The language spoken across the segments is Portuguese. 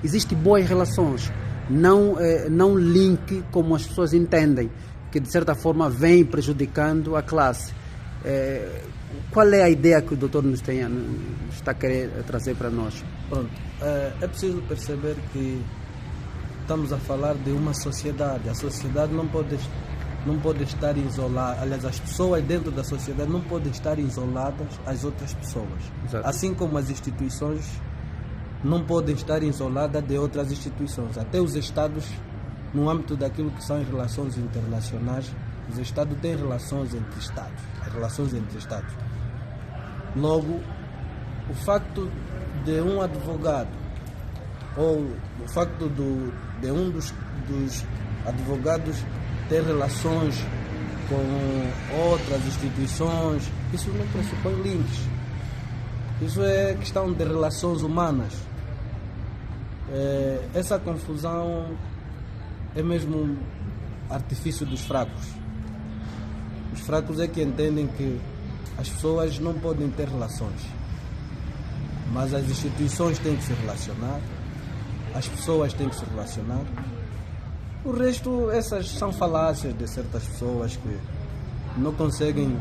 Existem boas relações, não link como as pessoas entendem, que de certa forma vem prejudicando a classe. Qual é a ideia que o doutor está a querer trazer para nós? Pronto, é preciso perceber que estamos a falar de uma sociedade. A sociedade não pode estar isolada. Aliás, as pessoas dentro da sociedade não podem estar isoladas às outras pessoas. Exato. Assim como as instituições não podem estar isoladas de outras instituições. Até os Estados, no âmbito daquilo que são as relações internacionais, os Estados têm relações entre Estados. As relações entre Estados. Logo, o facto de um advogado ou o facto de um dos advogados ter relações com outras instituições, isso não pressupõe links. Isso é questão de relações humanas. Essa confusão é mesmo artifício dos fracos. Os fracos é que entendem que as pessoas não podem ter relações, mas as instituições têm que se relacionar, as pessoas têm que se relacionar. O resto, essas são falácias de certas pessoas que não conseguem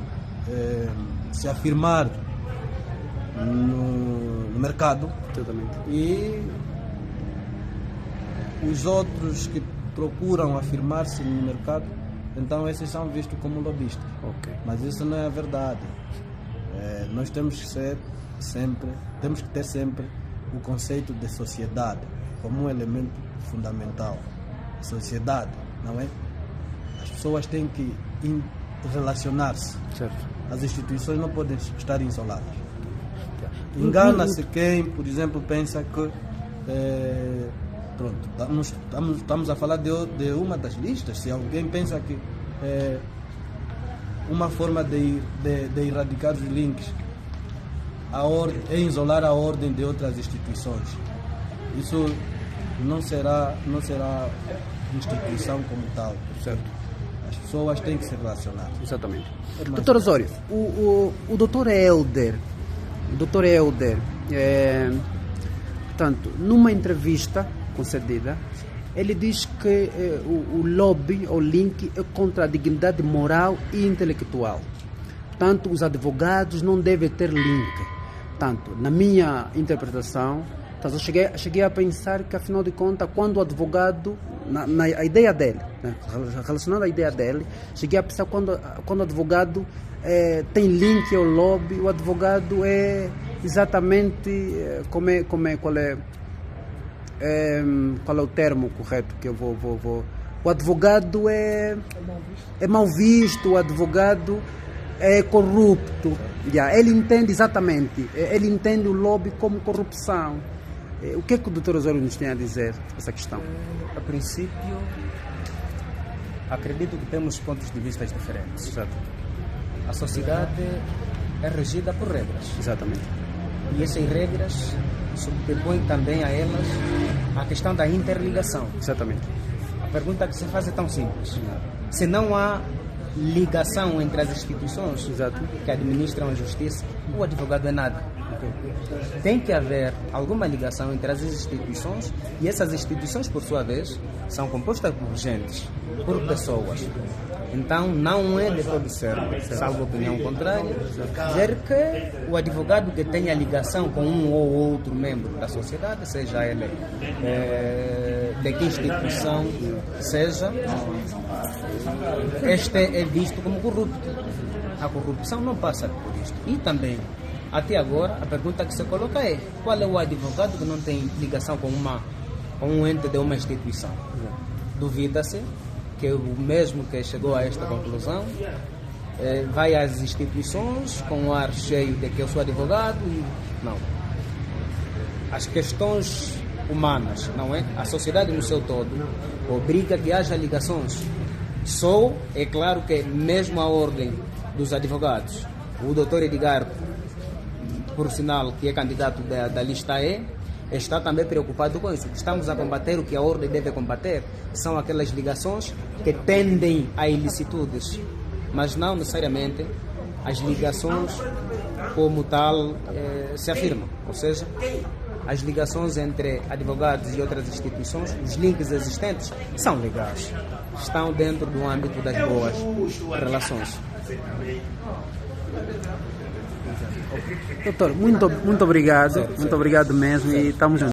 se afirmar no mercado. Totalmente. E os outros que procuram afirmar-se no mercado, então esses são vistos como lobistas. Okay. Mas isso não é a verdade. Nós temos que ter sempre o conceito de sociedade como um elemento fundamental. Sociedade, não é? As pessoas têm que relacionar-se. Certo. As instituições não podem estar isoladas. Engana-se quem, por exemplo, pensa que estamos a falar de uma das listas. Se alguém pensa que uma forma de erradicar os links é isolar a ordem de outras instituições, isso não será instituição como tal. Certo. As pessoas têm que se relacionar. Exatamente. Doutor Osório, o doutor Helder, portanto, numa entrevista concedida, ele diz que o lobby, o link, é contra a dignidade moral e intelectual. Portanto, os advogados não devem ter link. Portanto, na minha interpretação, eu cheguei a pensar que, afinal de contas, quando o advogado, a ideia dele, né, relacionada à ideia dele, cheguei a pensar quando o advogado tem link ao lobby, o advogado é exatamente qual é o termo correto que eu vou. O advogado é mal visto, o advogado é corrupto. Ele entende exatamente, ele entende o lobby como corrupção. O que é que o Dr. Osório nos tem a dizer sobre essa questão? A princípio, acredito que temos pontos de vista diferentes. Exato. A sociedade é regida por regras. Exatamente. E essas regras sobrepõem também a elas a questão da interligação. Exatamente. A pergunta que se faz é tão simples. Se não há ligação entre as instituições Exato. que administram a justiça, o advogado é nada. Tem que haver alguma ligação entre as instituições, e essas instituições, por sua vez, são compostas por gente, por pessoas. Então, não é de todo certo, salvo opinião contrária, dizer que o advogado que tenha ligação com um ou outro membro da sociedade, seja ele de que instituição seja, este é visto como corrupto. A corrupção não passa por isto. E também, até agora, a pergunta que se coloca é: qual é o advogado que não tem ligação com um ente de uma instituição? Duvida-se que o mesmo que chegou a esta conclusão vai às instituições com o ar cheio de que eu sou advogado e não. As questões humanas, não é? A sociedade no seu todo obriga que haja ligações. Só é claro que mesmo a ordem dos advogados, o Dr. Edgar, por sinal que é candidato da lista E, está também preocupado com isso. Estamos a combater o que a ordem deve combater, são aquelas ligações que tendem a ilicitudes, mas não necessariamente as ligações como tal se afirmam. Ou seja, as ligações entre advogados e outras instituições, os links existentes, são legais. Estão dentro do âmbito das boas relações. Doutor, muito obrigado. Muito obrigado mesmo e estamos juntos.